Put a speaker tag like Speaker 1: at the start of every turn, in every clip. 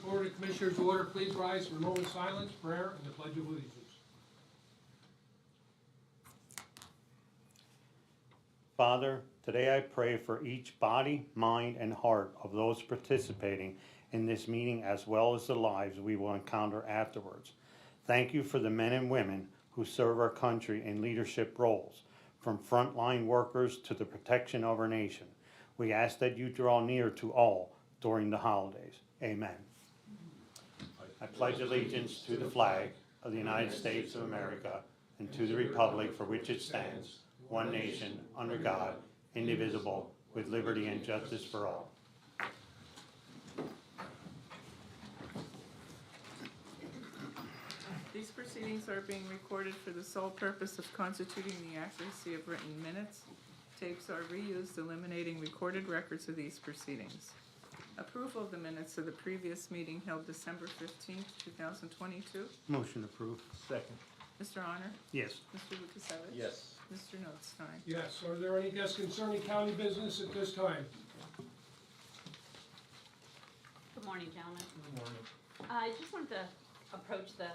Speaker 1: Board of Commissioners order, please rise for a moment of silence, prayer, and the Pledge of Allegiance.
Speaker 2: Father, today I pray for each body, mind, and heart of those participating in this meeting, as well as the lives we will encounter afterwards. Thank you for the men and women who serve our country in leadership roles, from frontline workers to the protection of our nation. We ask that you draw near to all during the holidays. Amen. I pledge allegiance to the flag of the United States of America and to the republic for which it stands, one nation, under God, indivisible, with liberty and justice for all.
Speaker 3: These proceedings are being recorded for the sole purpose of constituting the accuracy of written minutes. Tapes are reused, eliminating recorded records of these proceedings. Approval of the minutes of the previous meeting held December 15th, 2022.
Speaker 2: Motion approved.
Speaker 4: Second.
Speaker 3: Mr. Honor?
Speaker 2: Yes.
Speaker 3: Mr. Lukasevich?
Speaker 4: Yes.
Speaker 3: Mr. Notstein?
Speaker 1: Yes, are there any guests concerning county business at this time?
Speaker 5: Good morning, gentlemen.
Speaker 4: Good morning.
Speaker 5: I just wanted to approach the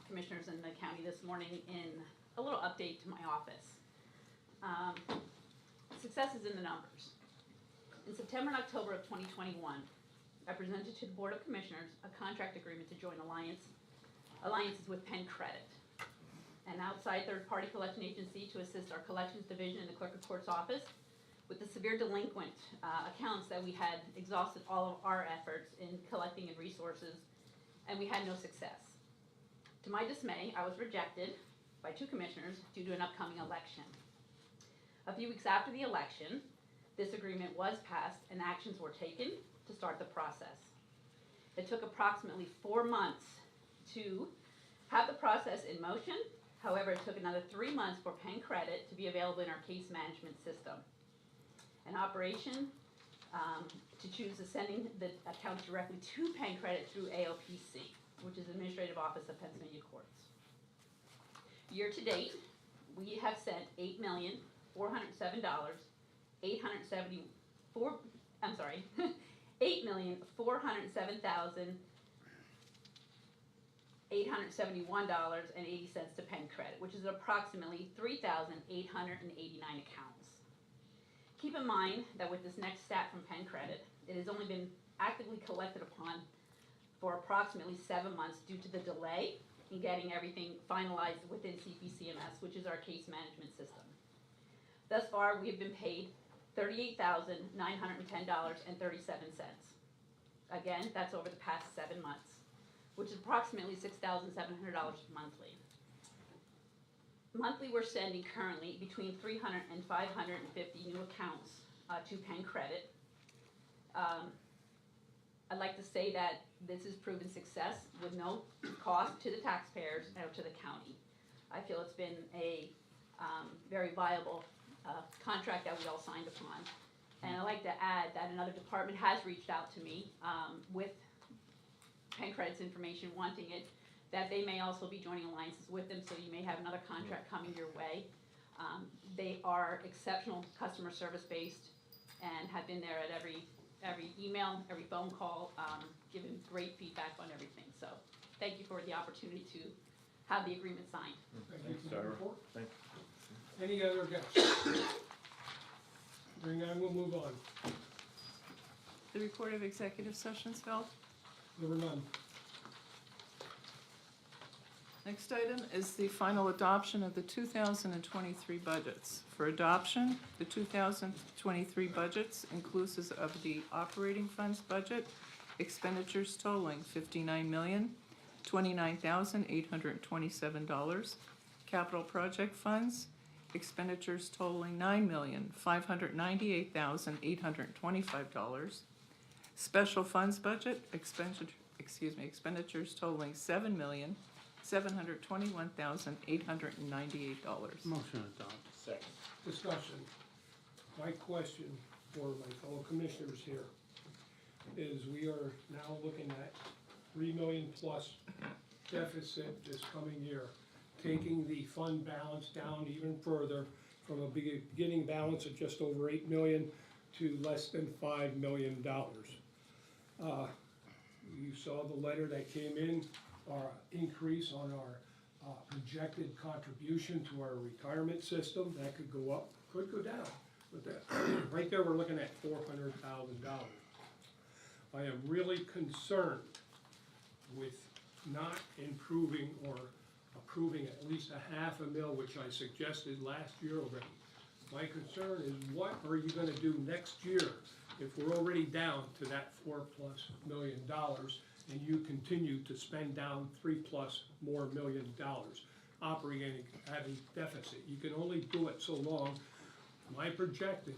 Speaker 5: commissioners in the county this morning in a little update to my office. Success is in the numbers. In September and October of 2021, I presented to the Board of Commissioners a contract agreement to join alliances with Penn Credit, an outside third-party collection agency to assist our collections division in the clerk of court's office with the severe delinquent accounts that we had exhausted all of our efforts in collecting and resources, and we had no success. To my dismay, I was rejected by 2 commissioners due to an upcoming election. A few weeks after the election, this agreement was passed and actions were taken to start the process. It took approximately 4 months to have the process in motion. However, it took another 3 months for Penn Credit to be available in our case management system. An operation to choose sending the accounts directly to Penn Credit through AOPC, which is Administrative Office of Pennsylvania Courts. Year to date, we have sent $8,407,871.80 to Penn Credit, which is approximately 3,889 accounts. Keep in mind that with this next stat from Penn Credit, it has only been actively collected upon for approximately 7 months due to the delay in getting everything finalized within CPCMS, which is our case management system. Thus far, we have been paid $38,910.37. Again, that's over the past 7 months, which is approximately $6,700 monthly. Monthly, we're sending currently between 300 and 550 new accounts to Penn Credit. I'd like to say that this has proven success with no cost to the taxpayers or to the county. I feel it's been a very viable contract that we all signed upon. And I'd like to add that another department has reached out to me with Penn Credit's information, wanting it, that they may also be joining alliances with them, so you may have another contract coming your way. They are exceptional customer service based and have been there at every email, every phone call, giving great feedback on everything. So thank you for the opportunity to have the agreement signed.
Speaker 1: Thank you for the
Speaker 4: Sarah.
Speaker 1: report.
Speaker 4: Thank
Speaker 1: Any other guests? Hearing none, we'll move on.
Speaker 3: The report of executive sessions held.
Speaker 1: There were none.
Speaker 3: Next item is the final adoption of the 2023 budgets. For adoption, the 2023 budgets, inclusive of the operating funds budget, expenditures totaling $59,029,827. Capital project funds, expenditures totaling $9,598,825. Special funds budget, expenditures totaling $7,721,898.
Speaker 2: Motion adopted.
Speaker 4: Second.
Speaker 1: Discussion. My question for my fellow commissioners here is we are now looking at $3 million plus deficit this coming year, taking the fund balance down even further from a beginning balance of just over $8 million to less than $5 million. you saw the letter that came in, our increase on our projected contribution to our retirement system. That could go up, could go down, but that, right there, we're looking at $400,000. I am really concerned with not improving or approving at least $500,000, which I suggested last year already. My concern is, what are you gonna do next year if we're already down to that $4+ million and you continue to spend down $3+ more million operating at a deficit? You can only do it so long. My projecting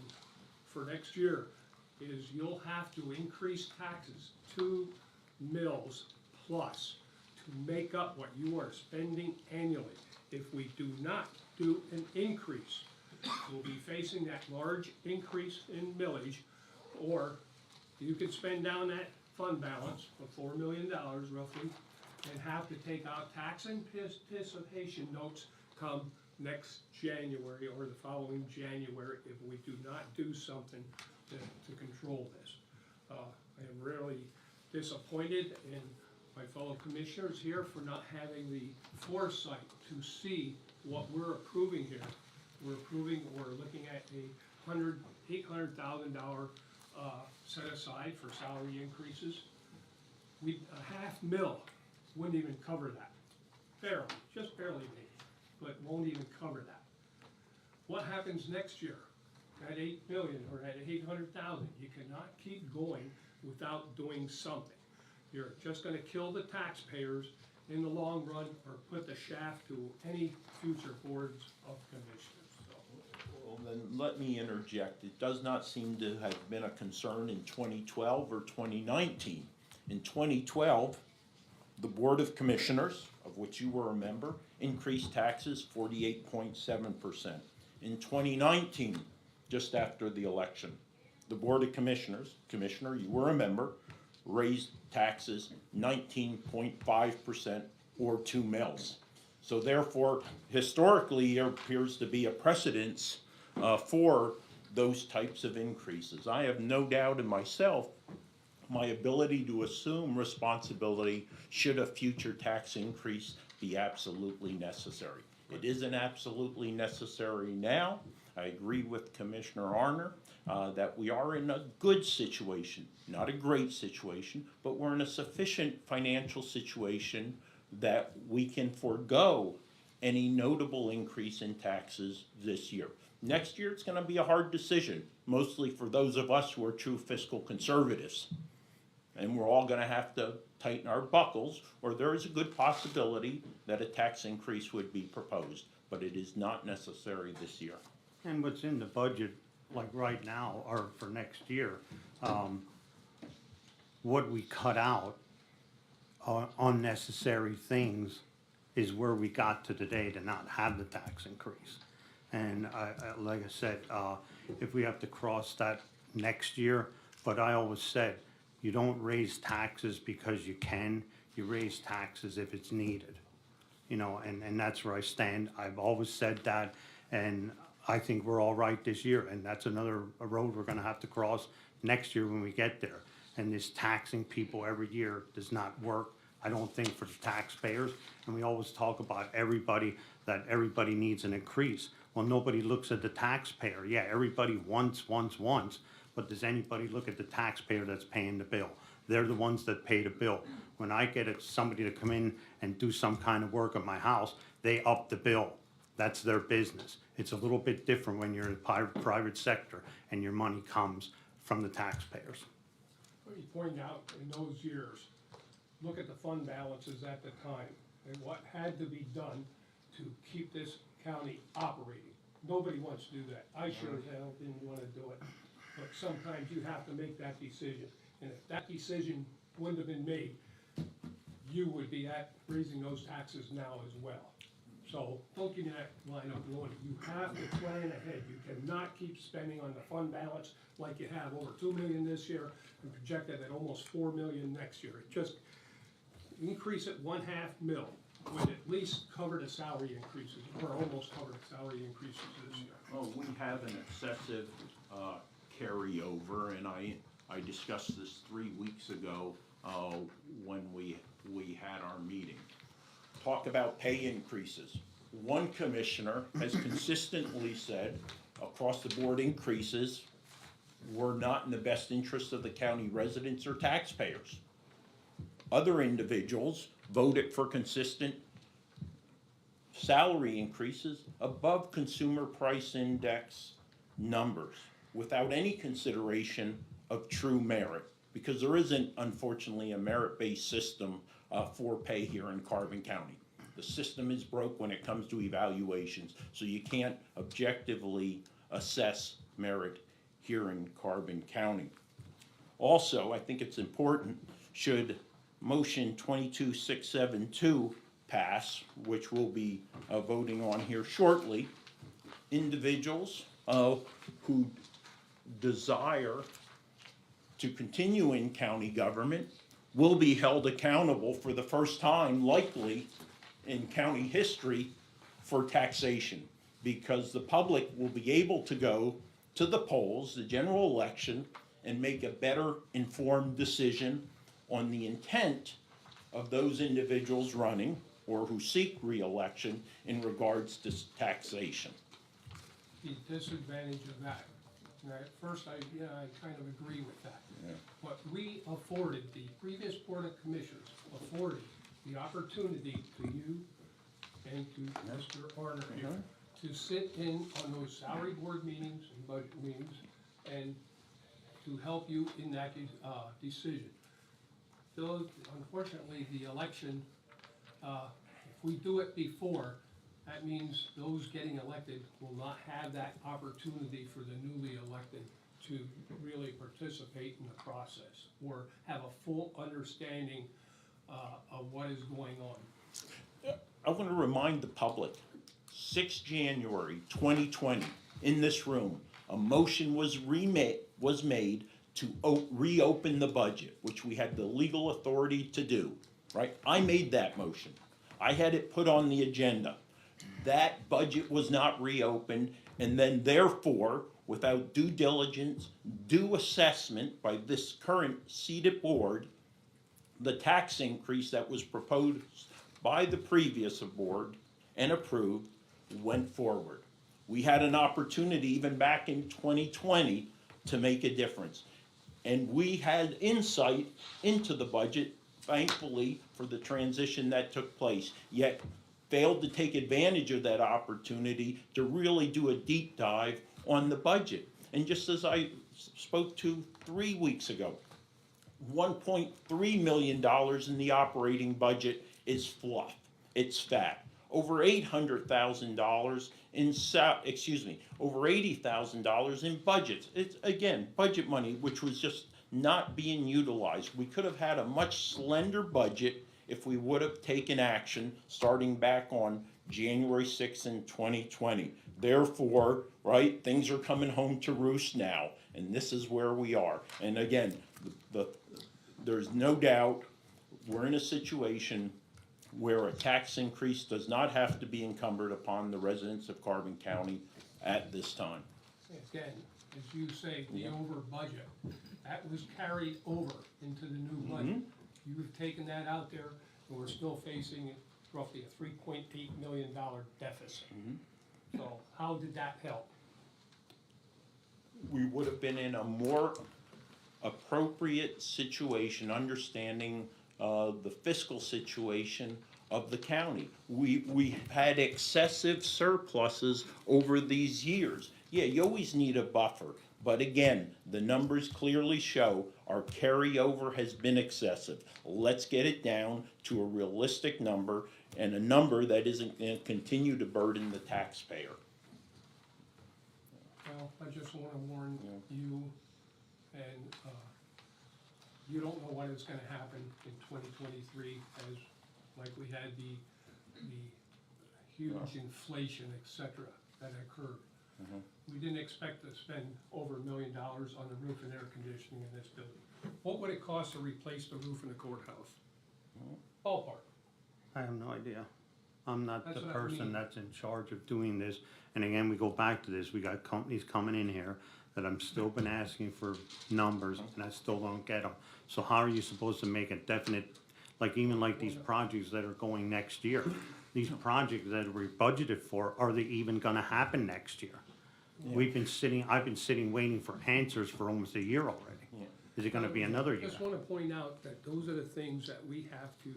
Speaker 1: for next year is you'll have to increase taxes 2 mils plus to make up what you are spending annually. If we do not do an increase, we'll be facing that large increase in millage, or you could spend down that fund balance of $4 million roughly and have to take out tax anticipation notes come next January or the following January if we do not do something to control this. I am really disappointed in my fellow commissioners here for not having the foresight to see what we're approving here. We're looking at $800,000 set aside for salary increases. $500,000 wouldn't even cover that. Barely, just barely maybe, but won't even cover that. What happens next year? At $8 million or at $800,000, you cannot keep going without doing something. You're just gonna kill the taxpayers in the long run or put the shaft to any future boards of commissioners.
Speaker 4: Well, then let me interject. It does not seem to have been a concern in 2012 or 2019. In 2012, the Board of Commissioners, of which you were a member, increased taxes 48.7%. In 2019, just after the election, the Board of Commissioners, Commissioner, you were a member, raised taxes 19.5% or 2 mils. So therefore, historically, there appears to be a precedence for those types of increases. I have no doubt in myself, my ability to assume responsibility should a future tax increase be absolutely necessary. It isn't absolutely necessary now. I agree with Commissioner Arner that we are in a good situation, not a great situation, but we're in a sufficient financial situation that we can forego any notable increase in taxes this year. Next year, it's going to be a hard decision, mostly for those of us who are true fiscal conservatives. And we're all going to have to tighten our buckles, or there is a good possibility that a tax increase would be proposed, but it is not necessary this year.
Speaker 2: And what's in the budget, like right now, or for next year, what we cut out on unnecessary things is where we got to today to not have the tax increase. And like I said, if we have to cross that next year, but I always said, you don't raise taxes because you can, you raise taxes if it's needed. You know, and that's where I stand. I've always said that, and I think we're all right this year, and that's another road we're gonna have to cross next year when we get there. And this taxing people every year does not work, I don't think, for the taxpayers. And we always talk about that everybody needs an increase. Well, nobody looks at the taxpayer. Yeah, everybody wants, but does anybody look at the taxpayer that's paying the bill? They're the ones that pay the bill. When I get somebody to come in and do some kind of work at my house, they up the bill. That's their business. It's a little bit different when you're in the private sector and your money comes from the taxpayers.
Speaker 1: What you point out in those years, look at the fund balances at the time and what had to be done to keep this county operating. Nobody wants to do that. I sure as hell didn't want to do it. But sometimes you have to make that decision. And if that decision wouldn't have been made, you would be raising those taxes now as well. So don't give me that line up loaded. You have to plan ahead. You cannot keep spending on the fund balance like you have over $2 million this year and projected at almost $4 million next year. Just increase it $0.5 million would at least cover the salary increases, or almost cover the salary increases this year.
Speaker 4: Oh, we have an excessive carryover, and I discussed this 3 weeks ago when we had our meeting. Talk about pay increases. One commissioner has consistently said across the board increases were not in the best interest of the county residents or taxpayers. Other individuals voted for consistent salary increases above consumer price index numbers without any consideration of true merit, because there isn't, unfortunately, a merit-based system for pay here in Carbon County. The system is broke when it comes to evaluations, so you can't objectively assess merit here in Carbon County. Also, I think it's important, should motion 22672 pass, which we'll be voting on here shortly, individuals who desire to continue in county government will be held accountable for the first time, likely in county history, for taxation, because the public will be able to go to the polls, the general election, and make a better informed decision on the intent of those individuals running or who seek re-election in regards to taxation.
Speaker 1: The disadvantage of that, and at first I kind of agree with that.
Speaker 4: Yeah.
Speaker 1: But we afforded, the previous Board of Commissioners afforded the opportunity to you and to Mr. Arner here to sit in on those salary board meetings and budget meetings and to help you in that decision. Though, unfortunately, the election, if we do it before, that means those getting elected will not have that opportunity for the newly elected to really participate in the process or have a full understanding of what is going on.
Speaker 4: I want to remind the public, 6 January 2020, in this room, a motion was made to reopen the budget, which we had the legal authority to do, right? I made that motion. I had it put on the agenda. That budget was not reopened, and then therefore, without due diligence, due assessment by this current seated board, the tax increase that was proposed by the previous board and approved went forward. We had an opportunity even back in 2020 to make a difference. And we had insight into the budget, thankfully, for the transition that took place, yet failed to take advantage of that opportunity to really do a deep dive on the budget. And just as I spoke to 3 weeks ago, $1.3 million in the operating budget is fluff. It's fat. Over $800,000 in over $80,000 in budgets. It's again budget money which was just not being utilized. We could have had a much slender budget if we would have taken action starting back on January 6th in 2020. Therefore, right, things are coming home to roost now, and this is where we are. And again, there's no doubt we're in a situation where a tax increase does not have to be encumbered upon the residents of Carbon County at this time.
Speaker 1: Again, as you say, the over budget, that was carried over into the new budget. You've taken that out there, and we're still facing roughly a $3.8 million deficit. So how did that help?
Speaker 4: We would have been in a more appropriate situation, understanding the fiscal situation of the county. We had excessive surpluses over these years. Yeah, you always need a buffer, but again, the numbers clearly show our carryover has been excessive. Let's get it down to a realistic number and a number that isn't going to continue to burden the taxpayer.
Speaker 1: Well, I just want to warn you, and you don't know what is going to happen in 2023, as like we had the huge inflation, et cetera, that occurred. We didn't expect to spend over $1 million on the roof and air conditioning in this building. What would it cost to replace the roof in the courthouse? Ballpark.
Speaker 2: I have no idea. I'm not
Speaker 1: That's
Speaker 2: the
Speaker 1: what I
Speaker 2: person
Speaker 1: mean.
Speaker 2: that's in charge of doing this. And again, we go back to this. We got companies coming in here that I'm still been asking for numbers and I still don't get them. So how are you supposed to make a definite, like even like these projects that are going next year? These projects that we budgeted for, are they even gonna happen next year? I've been sitting waiting for answers for almost a year already. Is it gonna be another year?
Speaker 1: Just wanna point out that those are the things that we have to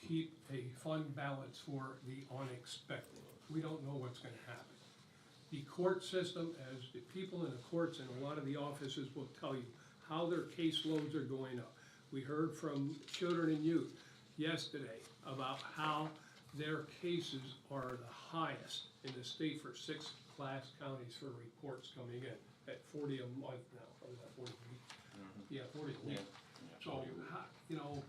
Speaker 1: keep a fund balance for the unexpected. We don't know what's gonna happen. The court system, as the people in the courts and a lot of the offices will tell you, how their caseloads are going up. We heard from children and youth yesterday about how their cases are the highest in the state for 6 class counties for reports coming in, at 40 a month now, or is that 40 a week? Yeah, 40 a week. So, you know,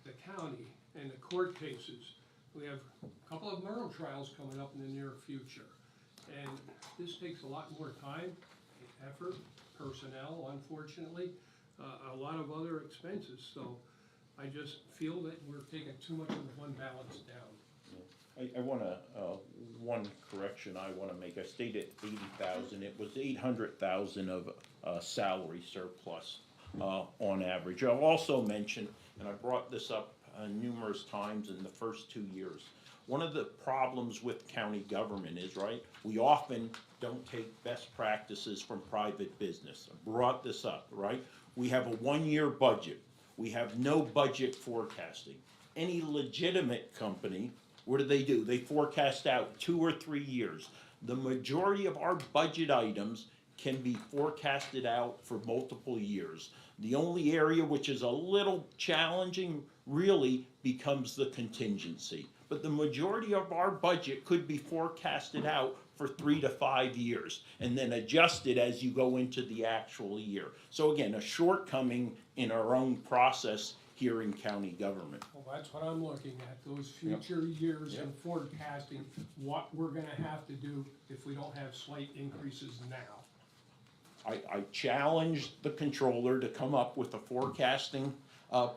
Speaker 1: the county and the court cases, we have a couple of murder trials coming up in the near future. And this takes a lot more time, effort, personnel, unfortunately, a lot of other expenses. So I just feel that we're taking too much of the fund balance down.
Speaker 4: I wanna, one correction I wanna make, I stated 80,000, it was 800,000 of, salary surplus, on average. I'll also mention, and I brought this up, numerous times in the first 2 years, one of the problems with county government is, right, we often don't take best practices from private business. I brought this up, right? We have a 1-year budget. We have no budget forecasting. Any legitimate company, what do? They forecast out 2 or 3 years. The majority of our budget items can be forecasted out for multiple years. The only area which is a little challenging really becomes the contingency. But the majority of our budget could be forecasted out for 3 to 5 years and then adjusted as you go into the actual year. So again, a shortcoming in our own process here in county government.
Speaker 1: Well, that's what I'm looking at, those future years and forecasting what we're gonna have to do if we don't have slight increases now.
Speaker 4: I challenged the controller to come up with a forecasting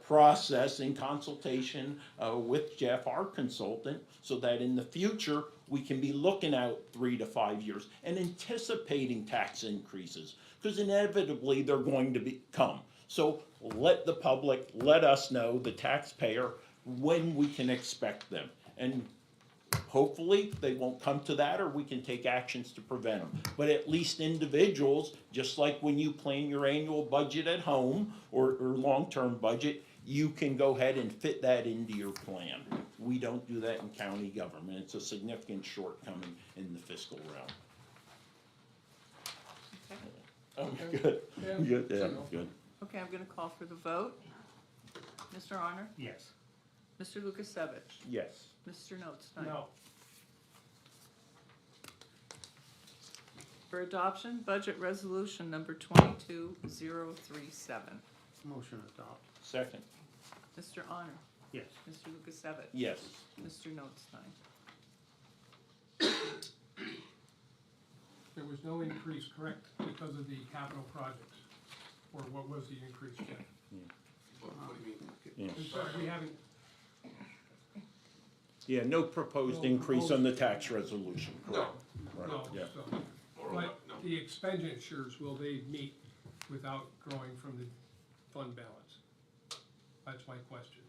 Speaker 4: process in consultation with Jeff, our consultant, so that in the future, we can be looking out 3 to 5 years and anticipating tax increases, because inevitably they're going to come. So let the public, let us know, the taxpayer, when we can expect them. And hopefully, they won't come to that, or we can take actions to prevent them. But at least individuals, just like when you plan your annual budget at home, or long-term budget, you can go ahead and fit that into your plan. We don't do that in county government. It's a significant shortcoming in the fiscal realm. Good,
Speaker 1: Yeah,
Speaker 4: good, yeah,
Speaker 1: so-
Speaker 4: good.
Speaker 3: Okay, I'm gonna call for the vote. Mr. Honor?
Speaker 2: Yes.
Speaker 3: Mr. Lukasevich?
Speaker 4: Yes.
Speaker 3: Mr. Notstein?
Speaker 1: No,
Speaker 3: For adoption, budget resolution number 22037.
Speaker 2: Motion adopt.
Speaker 4: Second,
Speaker 3: Mr. Honor?
Speaker 2: Yes.
Speaker 3: Mr. Lukasevich?
Speaker 4: yes.
Speaker 3: Mr. Notstein?
Speaker 1: there was no increase, correct, because of the capital projects? Or what was the increase, Jeff?
Speaker 6: What do you mean?
Speaker 4: Yeah.
Speaker 1: Because we haven't,
Speaker 4: Yeah, no proposed increase on the tax resolution.
Speaker 6: No,
Speaker 4: Right,
Speaker 1: no,
Speaker 4: yeah.
Speaker 1: so,
Speaker 6: or
Speaker 1: but
Speaker 6: no.
Speaker 1: the expenditures, will they meet without growing from the fund balance? That's my question.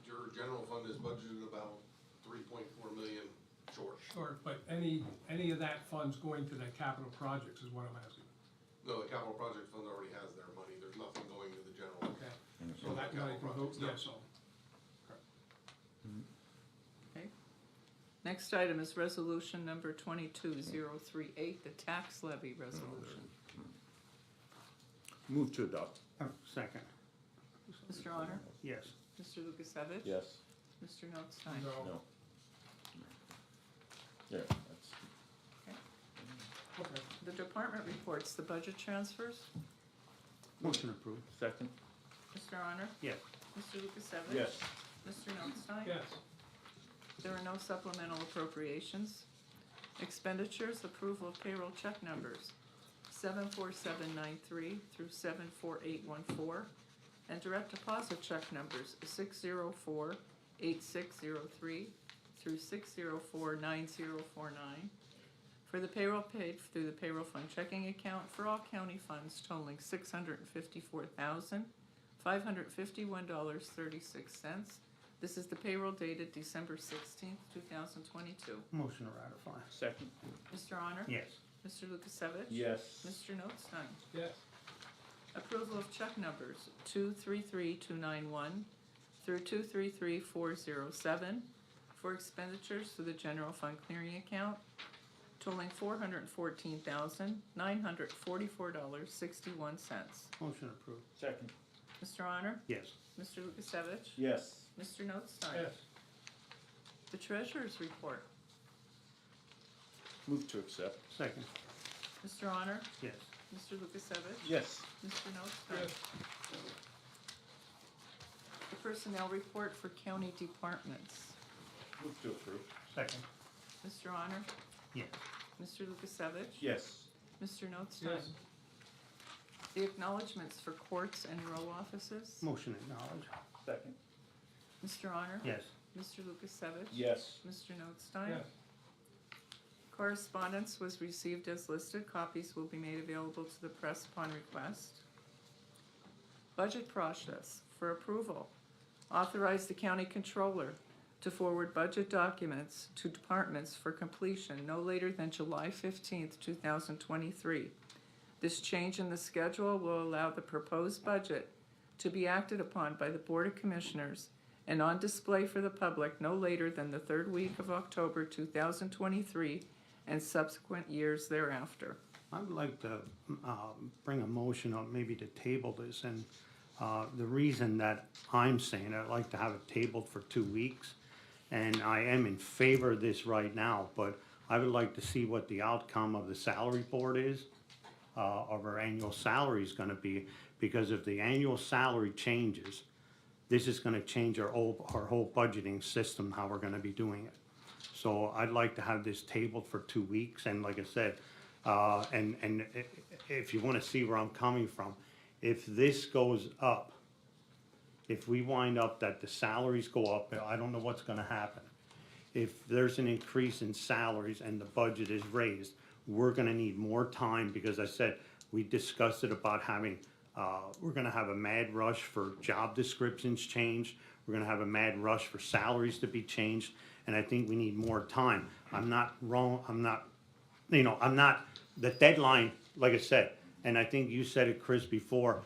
Speaker 6: Your general fund is budgeted about 3.4 million short.
Speaker 1: Sure, but any of that funds going to the capital projects is what I'm asking.
Speaker 6: No, the capital project fund already has their money, there's nothing going to the general.
Speaker 1: Okay, so that money can go, yes, so.
Speaker 3: Okay. Next item is resolution number 22038, the tax levy resolution.
Speaker 4: Move to adopt.
Speaker 2: Second.
Speaker 3: Mr. Honor?
Speaker 2: Yes.
Speaker 3: Mr. Lukasevich?
Speaker 4: Yes.
Speaker 3: Mr. Notstein?
Speaker 1: No,
Speaker 4: No. Yeah, that's,
Speaker 1: okay,
Speaker 3: The department reports, the budget transfers.
Speaker 2: Motion approved.
Speaker 4: second?
Speaker 3: Mr. Honor?
Speaker 2: Yes.
Speaker 3: Mr. Lukasevich?
Speaker 4: Yes.
Speaker 3: Mr. Notstein?
Speaker 1: yes,
Speaker 3: There are no supplemental appropriations. Expenditures, approval of payroll check numbers 74793 through 74814, and direct deposit check numbers 6048603 through 6049049 for for the payroll paid through the payroll fund checking account for all county funds totaling $654,551.36. This is the payroll dated December 16th, 2022.
Speaker 2: Motion to ratify.
Speaker 4: Second.
Speaker 3: Mr. Honor?
Speaker 2: Yes.
Speaker 3: Mr. Lukasevich?
Speaker 4: Yes.
Speaker 3: Mr. Notstein?
Speaker 1: Yes.
Speaker 3: Approval of check numbers 233291 through 233407 for expenditures to the general fund clearing account totaling $414,944.61.
Speaker 2: Motion approved.
Speaker 4: Second.
Speaker 3: Mr. Honor?
Speaker 2: Yes.
Speaker 3: Mr. Lukasevich?
Speaker 4: Yes.
Speaker 3: Mr. Notstein?
Speaker 1: Yes.
Speaker 3: The treasurer's report.
Speaker 4: Move to accept.
Speaker 2: Second.
Speaker 3: Mr. Honor?
Speaker 2: Yes.
Speaker 3: Mr. Lukasevich?
Speaker 4: Yes.
Speaker 3: Mr. Notstein?
Speaker 1: Yes.
Speaker 3: The personnel report for county departments.
Speaker 4: Move to approve.
Speaker 2: Second.
Speaker 3: Mr. Honor?
Speaker 2: Yes.
Speaker 3: Mr. Lukasevich?
Speaker 4: Yes.
Speaker 3: Mr. Notstein?
Speaker 1: Yes.
Speaker 3: The acknowledgements for courts and row offices.
Speaker 2: Motion acknowledged.
Speaker 4: Second.
Speaker 3: Mr. Honor?
Speaker 2: Yes.
Speaker 3: Mr. Lukasevich?
Speaker 4: Yes.
Speaker 3: Mr. Notstein?
Speaker 1: Yes.
Speaker 3: Correspondence was received as listed. Copies will be made available to the press upon request. Budget process for approval. Authorize the county controller to forward budget documents to departments for completion no later than July 15th, 2023. This change in the schedule will allow the proposed budget to be acted upon by the Board of Commissioners and on display for the public no later than the third week of October 2023 and subsequent years thereafter.
Speaker 2: I would like to bring a motion up, maybe to table this, and the reason that I'm saying I'd like to have it tabled for 2 weeks, and I am in favor of this right now, but I would like to see what the outcome of the salary board is, of our annual salary is gonna be, because if the annual salary changes, this is gonna change our whole budgeting system, how we're gonna be doing it. So I'd like to have this tabled for 2 weeks, and like I said, and if you wanna see where I'm coming from, if this goes up, if we wind up that the salaries go up, I don't know what's gonna happen. If there's an increase in salaries and the budget is raised, we're gonna need more time, because I said, we discussed it about having, we're gonna have a mad rush for job descriptions changed, we're gonna have a mad rush for salaries to be changed, and I think we need more time. I'm not wrong, I'm not, the deadline, like I said, and I think you said it, Chris, before,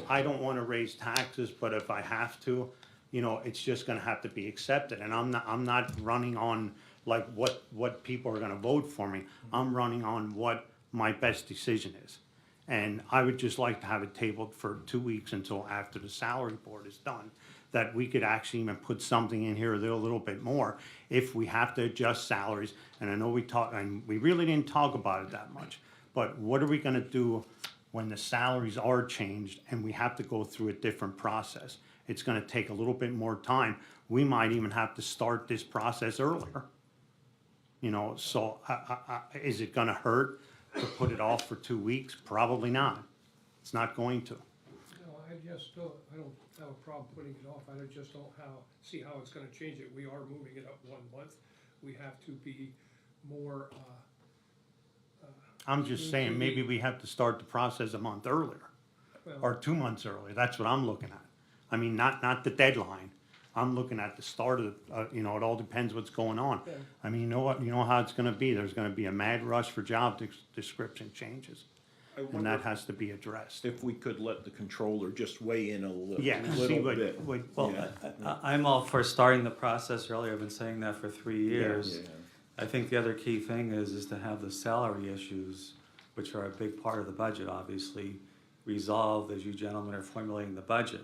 Speaker 2: I don't wanna raise taxes, but if I have to, it's just gonna have to be accepted, and I'm not running on like what people are gonna vote for me. I'm running on what my best decision is. And I would just like to have it tabled for 2 weeks until after the salary board is done, that we could actually even put something in here a little bit more if we have to adjust salaries. And I know we really didn't talk about it that much, but what are we gonna do when the salaries are changed and we have to go through a different process? It's gonna take a little bit more time. We might even have to start this process earlier. So is it gonna hurt to put it off for 2 weeks? Probably not. It's not going to.
Speaker 1: No, I don't have a problem putting it off, I just don't see how it's gonna change it. We are moving it up 1 month. We have to be more,
Speaker 2: I'm just saying, maybe we have to start the process a month earlier, or 2 months earlier. That's what I'm looking at. I mean, not the deadline. I'm looking at the start of, it all depends what's going on.
Speaker 1: Yeah.
Speaker 2: I mean, you know how it's gonna be. There's gonna be a mad rush for job description changes,
Speaker 4: I
Speaker 2: and
Speaker 4: wonder
Speaker 2: that has to be addressed.
Speaker 4: if we could let the controller just weigh in a little,
Speaker 2: Yeah, see
Speaker 4: little bit.
Speaker 2: what,
Speaker 4: Yeah.
Speaker 7: I'm all for starting the process earlier. I've been saying that for 3 years.
Speaker 4: Yeah.
Speaker 7: I think the other key thing is to have the salary issues, which are a big part of the budget, obviously, resolved as you gentlemen are formulating the budget.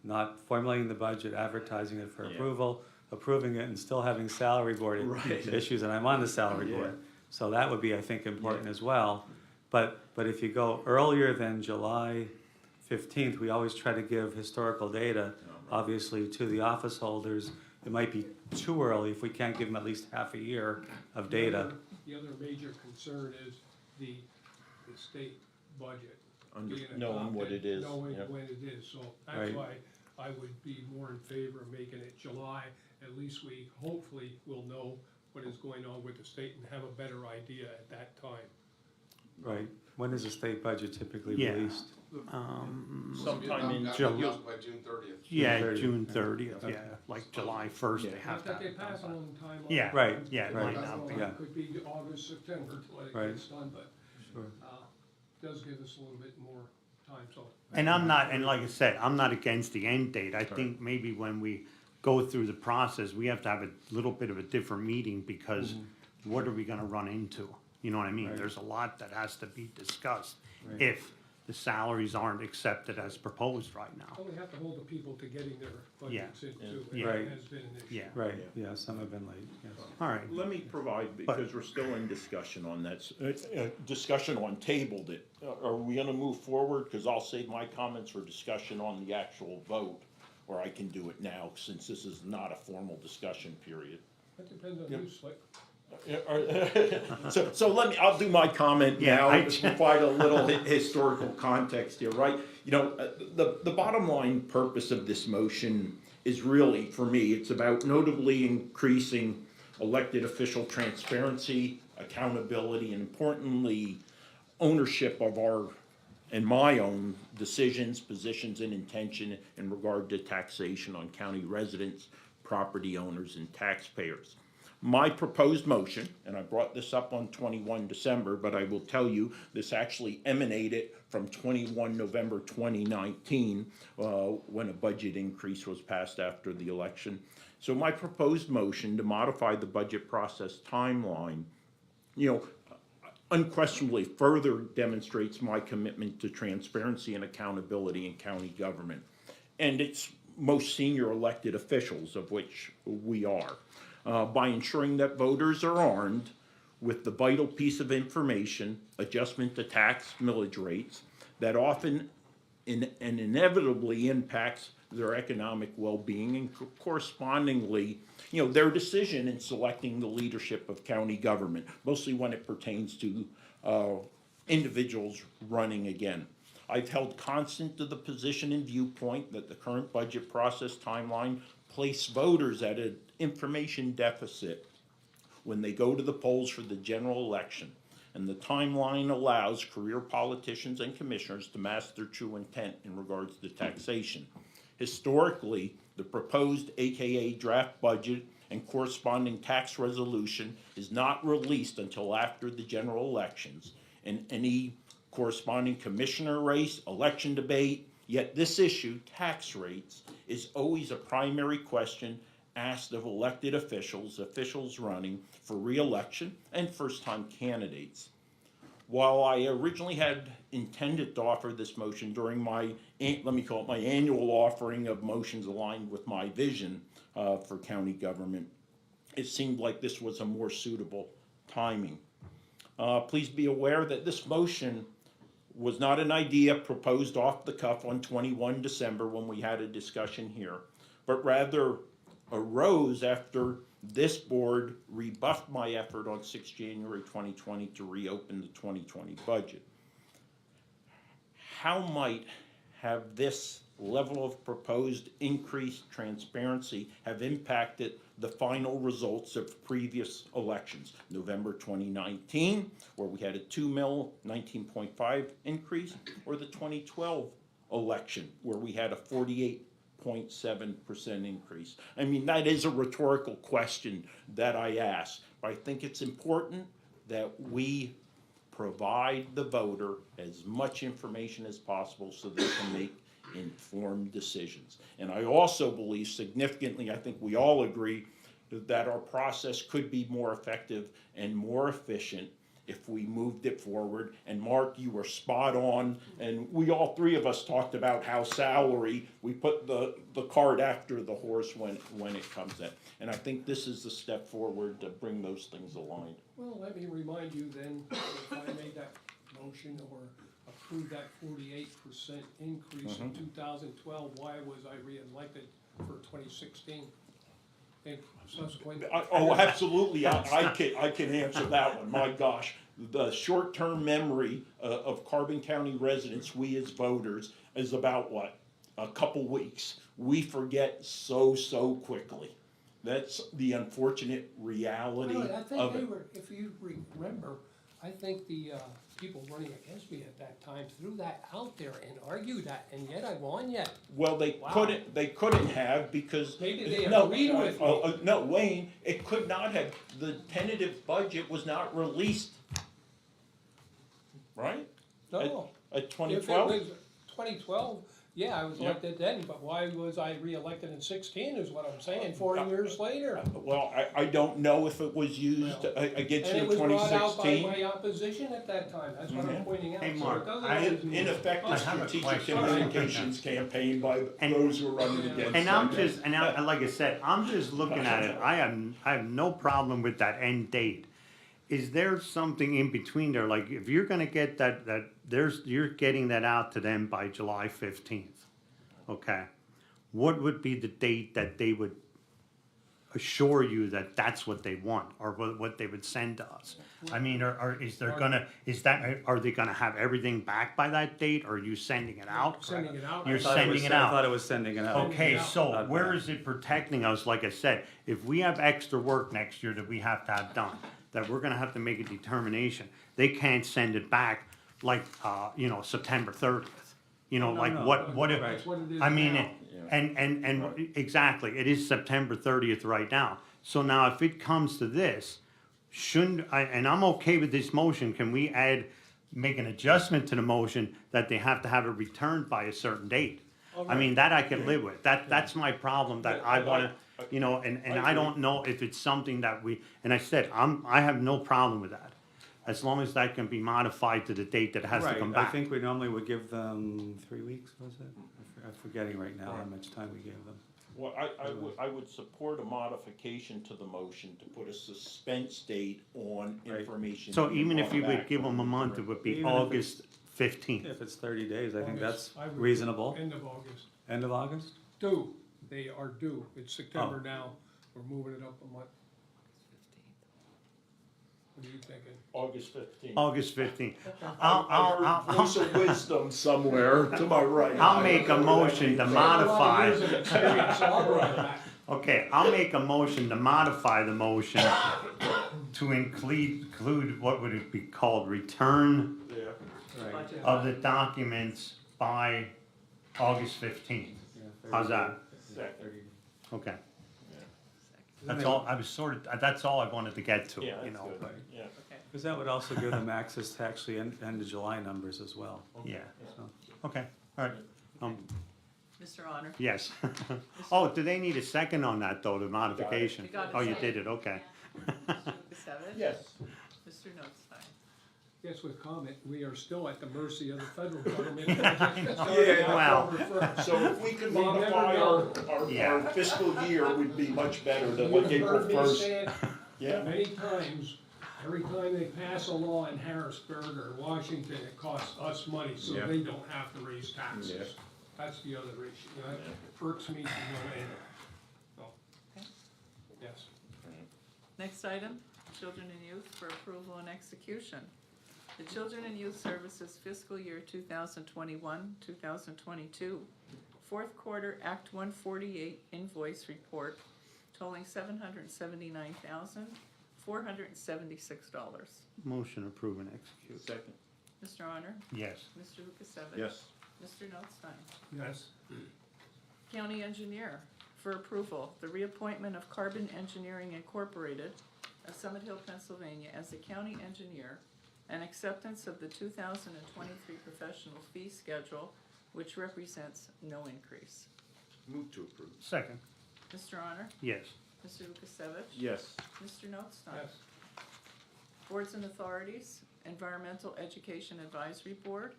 Speaker 7: Not formulating the budget, advertising it for
Speaker 4: Yeah.
Speaker 7: approval, approving it, and still having salary board
Speaker 4: Right.
Speaker 7: issues, and I'm on the salary
Speaker 4: Yeah.
Speaker 7: board. So that would be, I think, important
Speaker 4: Yeah.
Speaker 7: as well. But if you go earlier than July 15th, we always try to give historical data, obviously, to the office holders. It might be too early if we can't give them at least half a year of data.
Speaker 1: The other major concern is the state budget. being
Speaker 4: Knowing what
Speaker 1: adopted,
Speaker 4: it is.
Speaker 1: Knowing
Speaker 4: yeah.
Speaker 1: when it is, so that's
Speaker 7: Right.
Speaker 1: why I would be more in favor of making it July. At least we hopefully will know what is going on with the state and have a better idea at that time.
Speaker 7: Right. When is the state budget typically
Speaker 2: Yeah.
Speaker 7: released?
Speaker 4: Sometime in
Speaker 6: Not
Speaker 2: July.
Speaker 6: used by June 30th.
Speaker 2: Yeah,
Speaker 7: 30th.
Speaker 2: June 30th,
Speaker 7: Okay.
Speaker 2: yeah, like July 1st, they
Speaker 4: Yeah.
Speaker 2: have
Speaker 1: Not
Speaker 2: to
Speaker 1: that
Speaker 2: have
Speaker 1: they
Speaker 2: it done
Speaker 1: pass
Speaker 2: by.
Speaker 1: it on time.
Speaker 2: Yeah,
Speaker 7: Right,
Speaker 2: yeah, it
Speaker 7: right.
Speaker 2: might not be.
Speaker 7: Yeah.
Speaker 1: It could be August, September till it
Speaker 7: Right.
Speaker 1: gets done, but,
Speaker 7: Sure.
Speaker 1: does give us a little bit more time, so.
Speaker 2: And I'm not, and like I said, I'm not against the end date. I think maybe when we go through the process, we have to have a little bit of a different meeting because what are we gonna run into? You know what I mean?
Speaker 7: Right.
Speaker 2: There's a lot that has to be discussed
Speaker 7: Right.
Speaker 2: if the salaries aren't accepted as proposed right now.
Speaker 1: Well, we have to hold the people to getting their budgets in too, and
Speaker 2: Yeah.
Speaker 1: that
Speaker 7: Right.
Speaker 1: has been an issue.
Speaker 2: Yeah,
Speaker 7: Right, yeah, some have been late, yes.
Speaker 2: all right.
Speaker 4: Let me provide, because we're still in discussion on that, discussion on tabled it. Are we gonna move forward? Because I'll save my comments for discussion on the actual vote, or I can do it now, since this is not a formal discussion period.
Speaker 1: That depends on
Speaker 4: Yep.
Speaker 1: you, Slick.
Speaker 4: So let me, I'll do my comment
Speaker 2: Yeah,
Speaker 4: now,
Speaker 2: I-
Speaker 4: to provide a little historical context here, right? You know, the bottom line purpose of this motion is really, for me, it's about notably increasing elected official transparency, accountability, and importantly, ownership of our, and my own decisions, positions, and intention in regard to taxation on county residents, property owners, and taxpayers. My proposed motion, and I brought this up on 21 December, but I will tell you, this actually emanated from 21 November 2019, when a budget increase was passed after the election. So my proposed motion to modify the budget process timeline, you know, unquestionably further demonstrates my commitment to transparency and accountability in county government, and its most senior elected officials, of which we are. By ensuring that voters are armed with the vital piece of information, adjustment to tax millage rates, that often and inevitably impacts their economic well-being and correspondingly, you know, their decision in selecting the leadership of county government, mostly when it pertains to individuals running again. I've held constant to the position and viewpoint that the current budget process timeline place voters at an information deficit when they go to the polls for the general election, and the timeline allows career politicians and commissioners to mask their true intent in regards to taxation. Historically, the proposed AKA draft budget and corresponding tax resolution is not released until after the general elections, and any corresponding commissioner race, election debate, yet this issue, tax rates, is always a primary question asked of elected officials running for re-election, and first-time candidates. While I originally had intended to offer this motion during my, let me call it my annual offering of motions aligned with my vision for county government, it seemed like this was a more suitable timing. Please be aware that this motion was not an idea proposed off the cuff on 21 December when we had a discussion here, but rather arose after this board rebuffed my effort on 6 January 2020 to reopen the 2020 budget. How might have this level of proposed increased transparency have impacted the final results of previous elections? November 2019, where we had a 2 mil 19.5 increase, or the 2012 election, where we had a 48.7% increase. I mean, that is a rhetorical question that I ask, but I think it's important that we provide the voter as much information as possible so they can make informed decisions. And I also believe significantly, I think we all agree, that our process could be more effective and more efficient if we moved it forward. And Mark, you were spot on, and we all three of us talked about how salary, we put the cart after the horse when it comes in. And I think this is the step forward to bring those things aligned.
Speaker 1: Well, let me remind you then, if I made that motion or approved that 48% increase in 2012, why was I reelected for 2016? And subsequent.
Speaker 4: Oh, absolutely, I can answer that one, my gosh. The short-term memory of Carbon County residents, we as voters, is about what? A couple weeks. We forget so quickly. That's the unfortunate reality
Speaker 1: Well, I think
Speaker 4: of
Speaker 1: they
Speaker 4: it.
Speaker 1: were, if you remember, I think the, people running against me at that time threw that out there and argued that, and yet I won yet.
Speaker 4: Well, they
Speaker 1: Wow.
Speaker 4: couldn't have because.
Speaker 1: Maybe they
Speaker 4: No,
Speaker 1: agreed with me.
Speaker 4: No, Wayne, it could not have, the tentative budget was not released. Right?
Speaker 1: No.
Speaker 4: At twenty
Speaker 1: If it
Speaker 4: twelve?
Speaker 1: was 2012, yeah, I was
Speaker 4: Yeah.
Speaker 1: elected then, but why was I reelected in 16 is what I'm saying, 4 years later.
Speaker 4: Well, I don't know if it was used
Speaker 1: Well,
Speaker 4: against
Speaker 1: And
Speaker 4: you
Speaker 1: it
Speaker 4: in
Speaker 1: was
Speaker 4: twenty
Speaker 1: brought out by
Speaker 4: sixteen.
Speaker 1: my opposition at that time, that's what I'm
Speaker 4: Mhm.
Speaker 1: pointing out.
Speaker 2: Hey,
Speaker 1: So
Speaker 2: Mark,
Speaker 1: it doesn't
Speaker 2: I-
Speaker 1: always mean-
Speaker 4: Ineffective
Speaker 2: I have a
Speaker 4: strategic
Speaker 2: question.
Speaker 4: communications campaign by
Speaker 2: And-
Speaker 4: those who are running against.
Speaker 2: And I'm
Speaker 4: them.
Speaker 2: just, like I said, I'm just looking at it, I have no problem with that end date. Is there something in between there, like, if you're gonna get you're getting that out to them by July 15th, okay? What would be the date that they would assure you that that's what they want, or what they would send to us? I mean, are they gonna have everything back by that date, or are you sending it out?
Speaker 1: Sending it out.
Speaker 2: You're
Speaker 7: I thought it was-
Speaker 2: sending it
Speaker 7: I
Speaker 2: out.
Speaker 7: thought it was sending it out.
Speaker 2: Okay,
Speaker 1: Yeah.
Speaker 2: so
Speaker 7: Okay.
Speaker 2: where is it protecting us? Like I said, if we have extra work next year that we have to have done, that we're gonna have to make a determination, they can't send it back like, September 30th.
Speaker 7: No,
Speaker 2: Like
Speaker 7: no.
Speaker 2: what if,
Speaker 1: That's what it is
Speaker 2: I mean,
Speaker 1: now.
Speaker 2: and exactly, it is September 30th right now. So now if it comes to this, and I'm okay with this motion, can we make an adjustment to the motion that they have to have it returned by a certain date? I mean, that I can live with, that's my problem, that I wanna, and I don't know if it's something that and I said, I have no problem with that. As long as that can be modified to the date that it has to come
Speaker 7: Right, I
Speaker 2: back.
Speaker 7: think we normally would give them 3 weeks, was it? I'm forgetting right now how much time we gave them.
Speaker 4: Well, I would support a modification to the motion to put a suspense date on
Speaker 7: Right.
Speaker 4: information.
Speaker 2: So
Speaker 4: being
Speaker 2: even if
Speaker 4: brought
Speaker 2: you would
Speaker 4: back
Speaker 2: give them a
Speaker 4: from
Speaker 2: month, it
Speaker 4: the-
Speaker 2: would be
Speaker 7: Even if it's-
Speaker 2: August 15th.
Speaker 7: If it's 30 days, I think
Speaker 1: August.
Speaker 7: that's
Speaker 1: I would-
Speaker 7: reasonable.
Speaker 1: End of August.
Speaker 7: End of August?
Speaker 1: Due, they are due, it's September
Speaker 7: Oh.
Speaker 1: now, we're moving it up a month. What are you thinking?
Speaker 4: August 15th.
Speaker 2: August 15th.
Speaker 4: I heard voice of wisdom somewhere to my right.
Speaker 2: I'll make a motion to
Speaker 1: A lot
Speaker 2: modify,
Speaker 1: of years of experience, so I'll go with that.
Speaker 2: okay, I'll make a motion to modify the motion to include, what would it be called, return
Speaker 4: Yeah.
Speaker 7: Right.
Speaker 2: of the documents by August 15th.
Speaker 7: Yeah, 30
Speaker 2: How's that?
Speaker 7: days. 30.
Speaker 2: Okay. That's all, that's all I wanted to get to,
Speaker 4: Yeah, that's good.
Speaker 7: Right.
Speaker 4: Yeah.
Speaker 7: Because that would also give them access to actually end of July numbers as well.
Speaker 2: Yeah,
Speaker 7: So,
Speaker 2: okay, all right,
Speaker 3: Mr. Honor?
Speaker 2: yes. Oh, do they need a second on that, though, the modification?
Speaker 3: You got it.
Speaker 2: Oh, you did it, okay.
Speaker 3: Mr. Lukasevich?
Speaker 4: Yes.
Speaker 3: Mr. Notstein?
Speaker 1: Yes, with comment, we are still at the mercy of the federal government.
Speaker 4: Yeah,
Speaker 2: well.
Speaker 4: So if we could
Speaker 1: We never
Speaker 4: modify
Speaker 1: know.
Speaker 2: Yeah.
Speaker 4: our fiscal year would be much better than
Speaker 1: You've
Speaker 4: like April
Speaker 1: heard me
Speaker 4: 1st.
Speaker 1: say it
Speaker 4: Yeah.
Speaker 1: many times, every time they pass a law in Harrisburg or Washington, it costs us money, so
Speaker 4: Yeah.
Speaker 1: they don't have to raise taxes.
Speaker 4: Yeah.
Speaker 1: That's the other issue, that irks me to no end. So,
Speaker 3: Okay.
Speaker 1: yes.
Speaker 3: Next item, Children and Youth for approval and execution. The Children and Youth Services fiscal year 2021-2022, fourth quarter Act 148 invoice report totaling $779,476.
Speaker 2: Motion approve and execute.
Speaker 4: Second.
Speaker 3: Mr. Honor?
Speaker 2: Yes.
Speaker 3: Mr. Lukasevich?
Speaker 4: Yes.
Speaker 3: Mr. Notstein?
Speaker 1: Yes.
Speaker 3: County Engineer for approval, the reappointment of Carbon Engineering Incorporated of Summit Hill, Pennsylvania as the county engineer and acceptance of the 2023 professional fee schedule, which represents no increase.
Speaker 4: Move to approve.
Speaker 2: Second,
Speaker 3: Mr. Honor?
Speaker 2: yes.
Speaker 3: Mr. Lukasevich?
Speaker 4: Yes.
Speaker 3: Mr. Notstein?
Speaker 1: Yes.
Speaker 3: Boards and authorities, Environmental Education Advisory Board,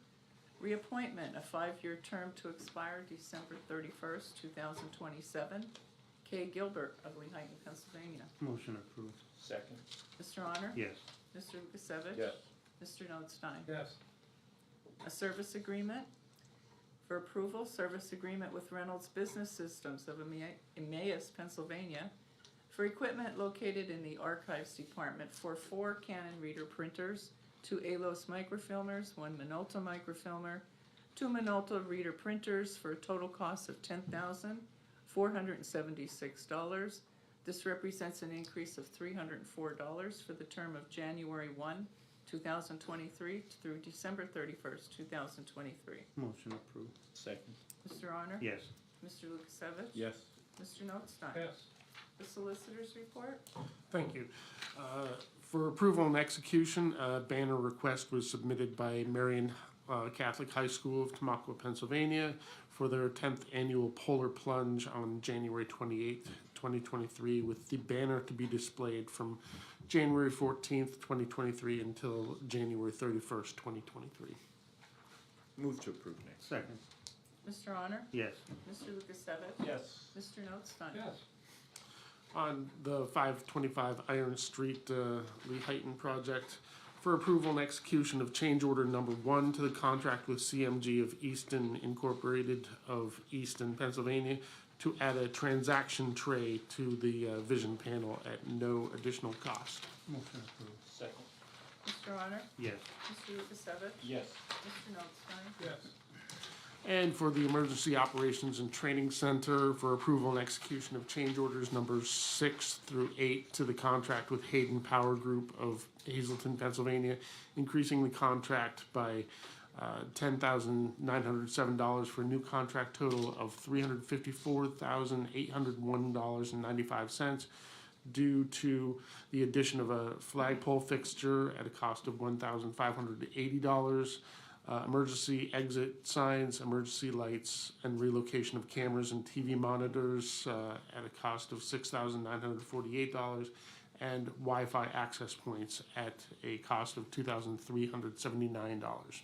Speaker 3: reappointment, a 5-year term to expire December 31st, 2027. Kay Gilbert of Lehighton, Pennsylvania.
Speaker 2: Motion approved.
Speaker 4: Second.
Speaker 3: Mr. Honor?
Speaker 2: Yes.
Speaker 3: Mr. Lukasevich?
Speaker 4: Yes.
Speaker 3: Mr. Notstein?
Speaker 1: Yes.
Speaker 3: A service agreement for approval, service agreement with Reynolds Business Systems of Emmaus, Pennsylvania, for equipment located in the Archives Department for 4 Canon reader printers, 2 ALOS microfilmers, 1 Minolta microfilmer, 2 Minolta reader printers for a total cost of $10,476. This represents an increase of $304 for the term of January 1, 2023 through December 31st, 2023.
Speaker 2: Motion approved.
Speaker 4: Second.
Speaker 3: Mr. Honor?
Speaker 2: Yes.
Speaker 3: Mr. Lukasevich?
Speaker 4: Yes.
Speaker 3: Mr. Notstein?
Speaker 1: Yes.
Speaker 3: The solicitors report?
Speaker 8: Thank you. For approval and execution, a banner request was submitted by Marion Catholic High School of Tamaqua, Pennsylvania for their 10th annual Polar Plunge on January 28th, 2023, with the banner to be displayed from January 14th, 2023 until January 31st, 2023.
Speaker 4: Move to approve next.
Speaker 2: Second.
Speaker 3: Mr. Honor?
Speaker 2: Yes.
Speaker 3: Mr. Lukasevich?
Speaker 4: Yes.
Speaker 3: Mr. Notstein?
Speaker 1: Yes.
Speaker 8: On the 525 Iron Street Lehighton project, for approval and execution of change order number 1 to the contract with CMG of Easton Incorporated of Easton, Pennsylvania, to add a transaction tray to the vision panel at no additional cost.
Speaker 2: Motion approved.
Speaker 4: Second.
Speaker 3: Mr. Honor?
Speaker 2: Yes.
Speaker 3: Mr. Lukasevich?
Speaker 4: Yes.
Speaker 3: Mr. Notstein?
Speaker 1: Yes.
Speaker 8: And for the Emergency Operations and Training Center, for approval and execution of change orders numbers 6 through 8 to the contract with Hayden Power Group of Hazleton, Pennsylvania, increasing the contract by $10,907 for a new contract total of $354,801.95 due to the addition of a flagpole fixture at a cost of $1,580. Emergency exit signs, emergency lights, and relocation of cameras and TV monitors at a cost of $6,948, and Wi-Fi access points at a cost of $2,379.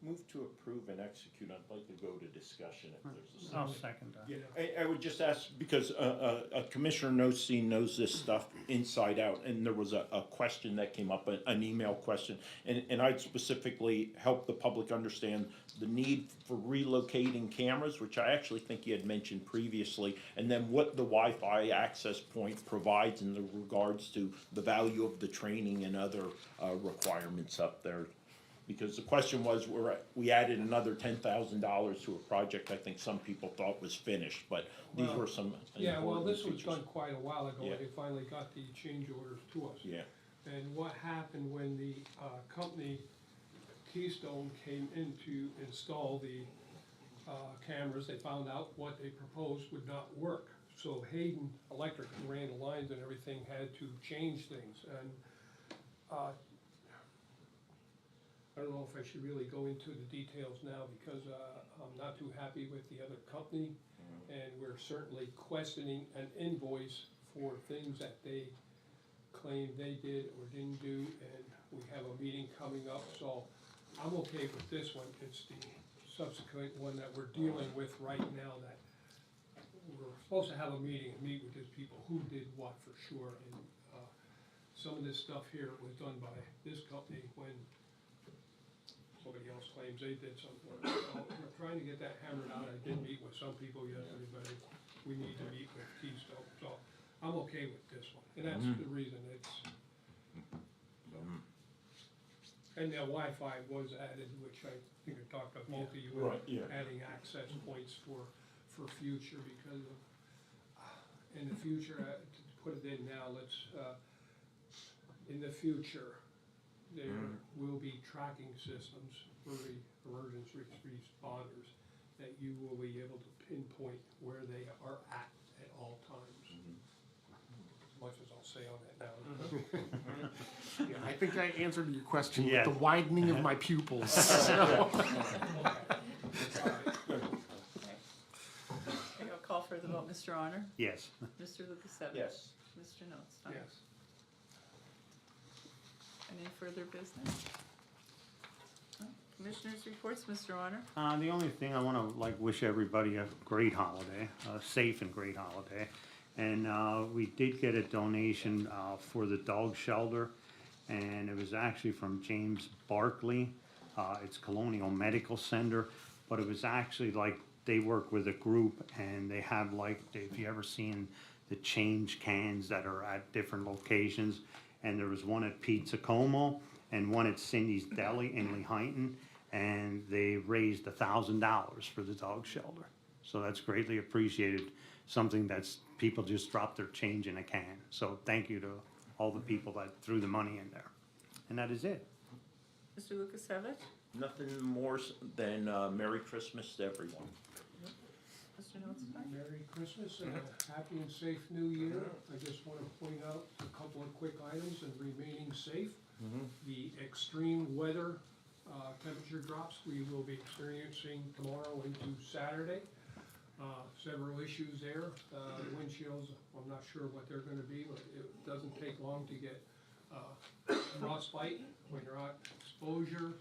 Speaker 4: Move to approve and execute. I'd like to go to discussion if there's a second.
Speaker 2: I'll second that.
Speaker 4: Yeah, I would just ask, because a Commissioner knows this stuff inside out, and there was a question that came up, an email question, and I'd specifically help the public understand the need for relocating cameras, which I actually think you had mentioned previously, and then what the Wi-Fi access point provides in the regards to the value of the training and other requirements up there. Because the question was, we added another $10,000 to a project I think some people thought was finished, but these
Speaker 1: Well,
Speaker 4: were some
Speaker 1: Yeah, well,
Speaker 4: important
Speaker 1: this was
Speaker 4: features.
Speaker 1: done quite a while ago.
Speaker 4: Yeah.
Speaker 1: They finally got the change orders to us.
Speaker 4: Yeah,
Speaker 1: And what happened when the company Keystone came in to install the cameras, they found out what they proposed would not work. So Hayden Electric, who ran the lines and everything, had to change things. And I don't know if I should really go into the details now, because I'm not too happy with the other company. And we're certainly questioning an invoice for things that they claim they did or didn't do, and we have a meeting coming up, so I'm okay with this one. It's the subsequent one that we're dealing with right now, that we're supposed to have a meeting and meet with these people who did what for sure. And some of this stuff here was done by this company when somebody else claims they did something. So we're trying to get that hammered out. I did meet with some people yesterday, but we need to meet with Keystone, so I'm okay with this one. And that's the reason it's, so. And the Wi-Fi was added, which I think I talked about both of you,
Speaker 4: Right, yeah.
Speaker 1: adding access points for future, because of, in the future, to put it in now, let's, in the future, there will be tracking systems for the emergency responders that you will be able to pinpoint where they are at all times. As much as I'll say on that now.
Speaker 8: Yeah, I think I answered your question
Speaker 2: Yeah.
Speaker 8: with the widening of my pupils.
Speaker 3: Okay, I'll call for the vote. Mr. Honor?
Speaker 2: Yes.
Speaker 3: Mr. Lukasevich?
Speaker 4: yes.
Speaker 3: Mr. Notstein?
Speaker 1: Yes.
Speaker 3: Any further business? No? Commissioners' reports, Mr. Honor?
Speaker 2: The only thing I want to wish everybody a great holiday, a safe and great holiday. And we did get a donation for the dog shelter, and it was actually from James Barkley. It's Colonial Medical Center, but it was actually they work with a group, and they have if you ever seen the change cans that are at different locations, and there was one at Pizza Como and one at Cindy's Deli in Lehighton, and they raised $1,000 for the dog shelter. So that's greatly appreciated something that's, people just drop their change in a can. So thank you to all the people that threw the money in there. And that is it.
Speaker 3: Mr. Lukasevich?
Speaker 4: Nothing more than Merry Christmas to everyone.
Speaker 3: Mr. Notstein?
Speaker 1: Merry Christmas and a happy and safe New Year. I just want to point out a couple of quick items and remaining safe. The extreme weather, temperature drops we will be experiencing tomorrow into Saturday. Several issues there. Wind chills, I'm not sure what they're gonna be, but it doesn't take long to get frostbite when you're out exposure,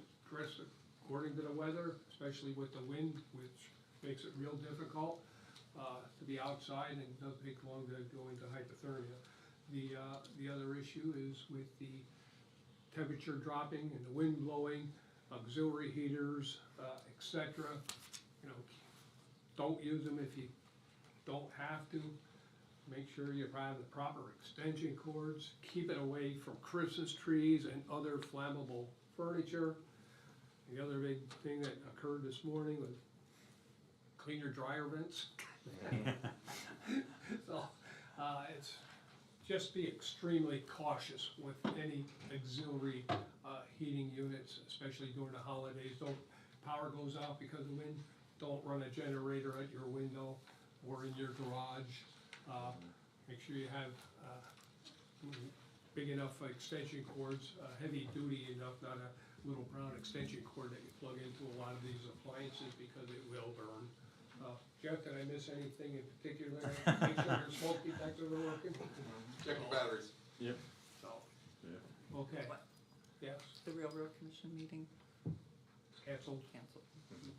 Speaker 1: according to the weather, especially with the wind, which makes it real difficult to be outside, and it doesn't take long to go into hypothermia. The other issue is with the temperature dropping and the wind blowing, auxiliary heaters, etc. You know, don't use them if you don't have to. Make sure you have the proper extension cords. Keep it away from Christmas trees and other flammable furniture. The other big thing that occurred this morning was clean your dryer vents. So it's just be extremely cautious with any auxiliary heating units, especially during the holidays. Don't, power goes out because of wind, don't run a generator at your window or in your garage. Make sure you have big enough extension cords, heavy duty enough, not a little brown extension cord that you plug into a lot of these appliances because it will burn. Jeff, did I miss anything in particular? Make sure your smoke detectors are working.
Speaker 6: Check the batteries.
Speaker 4: Yep.
Speaker 1: So, okay, yes,
Speaker 3: The Railroad Commission meeting
Speaker 1: canceled.
Speaker 3: canceled.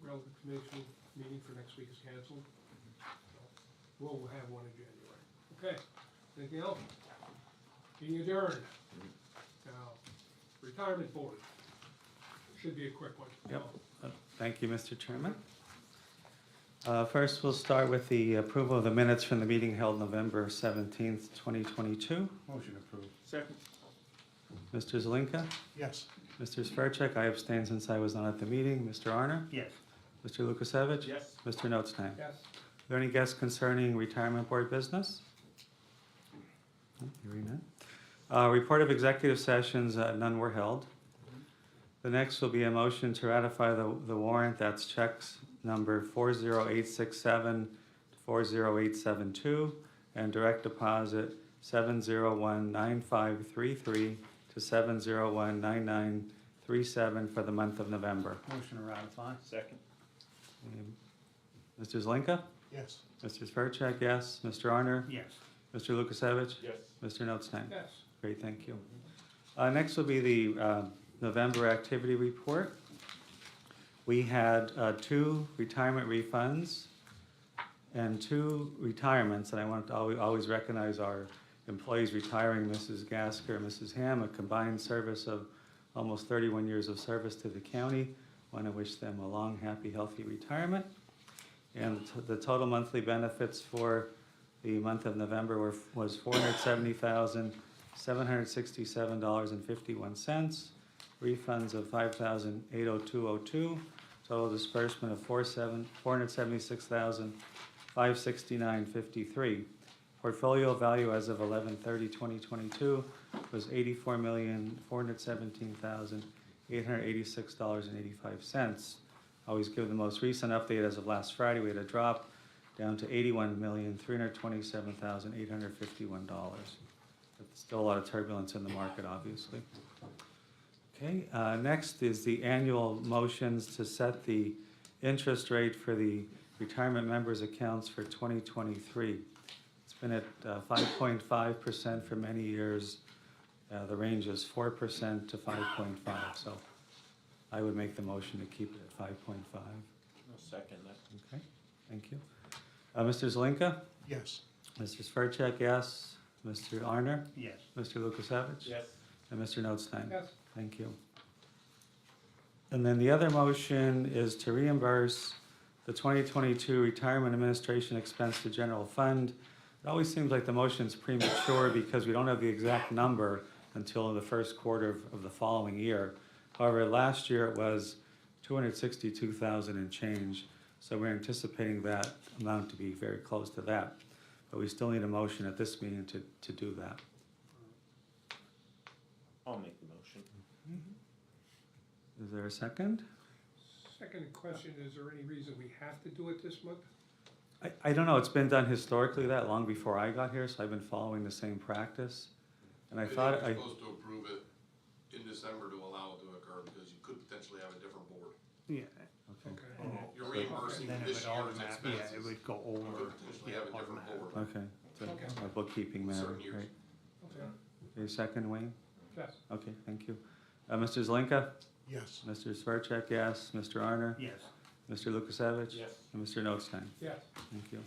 Speaker 1: Railroad Commission meeting for next week is canceled. So, we'll have one in January. Okay, anything else? Meeting adjourned. Now, retirement board. Should be a quick one.
Speaker 7: Yep. Thank you, Mr. Chairman. First, we'll start with the approval of the minutes from the meeting held November 17th, 2022.
Speaker 2: Motion approved.
Speaker 4: Second.
Speaker 7: Mr. Zelinka?
Speaker 8: Yes.
Speaker 7: Mr. Svercek, I abstain since I was not at the meeting. Mr. Arner?
Speaker 2: Yes.
Speaker 7: Mr. Lukasevich?
Speaker 4: Yes.
Speaker 7: Mr. Notstein?
Speaker 1: Yes.
Speaker 7: Are there any guests concerning retirement board business? No, hearing none. Report of executive sessions, none were held. The next will be a motion to ratify the warrant, that's checks number 40867 to 40872, and direct deposit 7019533 to 7019937 for the month of November.
Speaker 2: Motion to ratify.
Speaker 4: Second.
Speaker 7: Mr. Zelinka?
Speaker 8: Yes.
Speaker 7: Mr. Svercek, yes. Mr. Arner?
Speaker 2: Yes.
Speaker 7: Mr. Lukasevich?
Speaker 4: Yes.
Speaker 7: Mr. Notstein?
Speaker 1: Yes.
Speaker 7: Great, thank you. Next will be the November activity report. We had 2 retirement refunds and 2 retirements, and I want to always recognize our employees retiring, Mrs. Gasker and Mrs. Ham, a combined service of almost 31 years of service to the county. Want to wish them a long, happy, healthy retirement. And the total monthly benefits for the month of November was $470,767.51. Refunds of $5,802.02. Total disbursement of $476,569.53. Portfolio value as of 11/30/2022 was $84,417,886.85. Always give the most recent update as of last Friday. We had a drop down to $81,327,851. But still a lot of turbulence in the market, obviously. Okay, next is the annual motions to set the interest rate for the retirement members' accounts for 2023. It's been at 5.5% for many years. The range is 4% to 5.5, so I would make the motion to keep it at 5.5.
Speaker 4: I'll second that.
Speaker 7: Okay, thank you. Mr. Zelinka?
Speaker 8: Yes.
Speaker 7: Mr. Svercek, yes. Mr. Arner?
Speaker 2: Yes.
Speaker 7: Mr. Lukasevich?
Speaker 4: Yes.
Speaker 7: And Mr. Notstein?
Speaker 1: Yes.
Speaker 7: Thank you. And then the other motion is to reimburse the 2022 retirement administration expense to general fund. It always seems like the motion's premature because we don't have the exact number until the first quarter of the following year. However, last year it was $262,000 and change, so we're anticipating that amount to be very close to that. But we still need a motion at this meeting to do that.
Speaker 4: I'll make the motion.
Speaker 7: Is there a second?
Speaker 1: Second question, is there any reason we have to do it this month?
Speaker 7: I don't know, it's been done historically that long before I got here, so I've been following the same practice. And I thought
Speaker 6: You're
Speaker 7: I,
Speaker 6: supposed to approve it in December to allow it to occur, because you could potentially have a different board.
Speaker 2: Yeah.
Speaker 1: Okay.
Speaker 6: You're reimbursing
Speaker 2: Then it
Speaker 6: this
Speaker 2: would
Speaker 6: year's
Speaker 2: automatic, yeah, it
Speaker 6: expenses.
Speaker 2: would go
Speaker 6: You
Speaker 2: over.
Speaker 6: could potentially
Speaker 2: yeah,
Speaker 6: have a different
Speaker 2: automatic.
Speaker 6: board.
Speaker 7: okay,
Speaker 1: Okay.
Speaker 7: it's a bookkeeping matter,
Speaker 6: Certain years.
Speaker 7: right?
Speaker 1: Okay,
Speaker 7: Your second, Wayne?
Speaker 1: yes.
Speaker 7: Okay, thank you. Mr. Zelinka?
Speaker 8: Yes.
Speaker 7: Mr. Svercek, yes. Mr. Arner?
Speaker 2: Yes.
Speaker 7: Mr. Lukasevich?
Speaker 4: Yes.
Speaker 7: And Mr. Notstein?
Speaker 1: Yes.
Speaker 7: Thank you.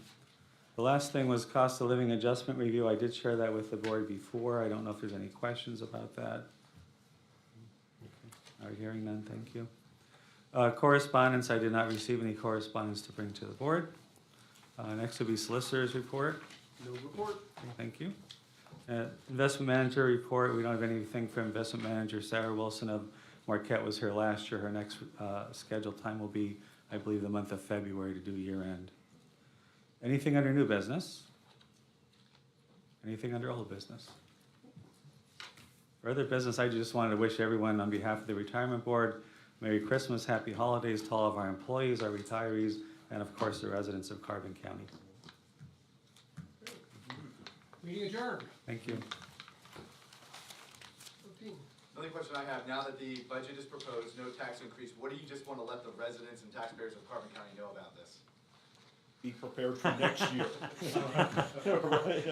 Speaker 7: The last thing was cost of living adjustment review. I did share that with the board before. I don't know if there's any questions about that. Are you hearing none? Thank you. Correspondence, I did not receive any correspondence to bring to the board. Next will be solicitor's report.
Speaker 1: No report.
Speaker 7: Okay, thank you. Investment manager report, we don't have anything for investment manager. Sarah Wilson of Marquette was here last year. Her next scheduled time will be, I believe, the month of February to do year end. Anything under new business? Anything under old business? For other business, I just wanted to wish everyone on behalf of the retirement board, Merry Christmas, Happy Holidays to all of our employees, our retirees, and of course the residents of Carbon County.
Speaker 1: Meeting adjourned.
Speaker 7: Thank you.
Speaker 1: 13.
Speaker 9: The only question I have, now that the budget is proposed, no tax increase, what do you just want to let the residents and taxpayers of Carbon County know about this?
Speaker 4: Be prepared for next year.
Speaker 2: You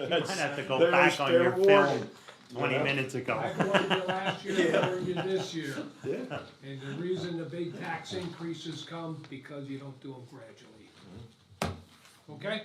Speaker 2: might have to go
Speaker 4: There's
Speaker 2: back on
Speaker 4: fair
Speaker 2: your
Speaker 4: warning.
Speaker 2: film 20 minutes ago.
Speaker 1: I warned you last year, I warned you this year.
Speaker 4: Yeah.
Speaker 1: And the reason the big tax increases come, because you don't do them gradually. Okay?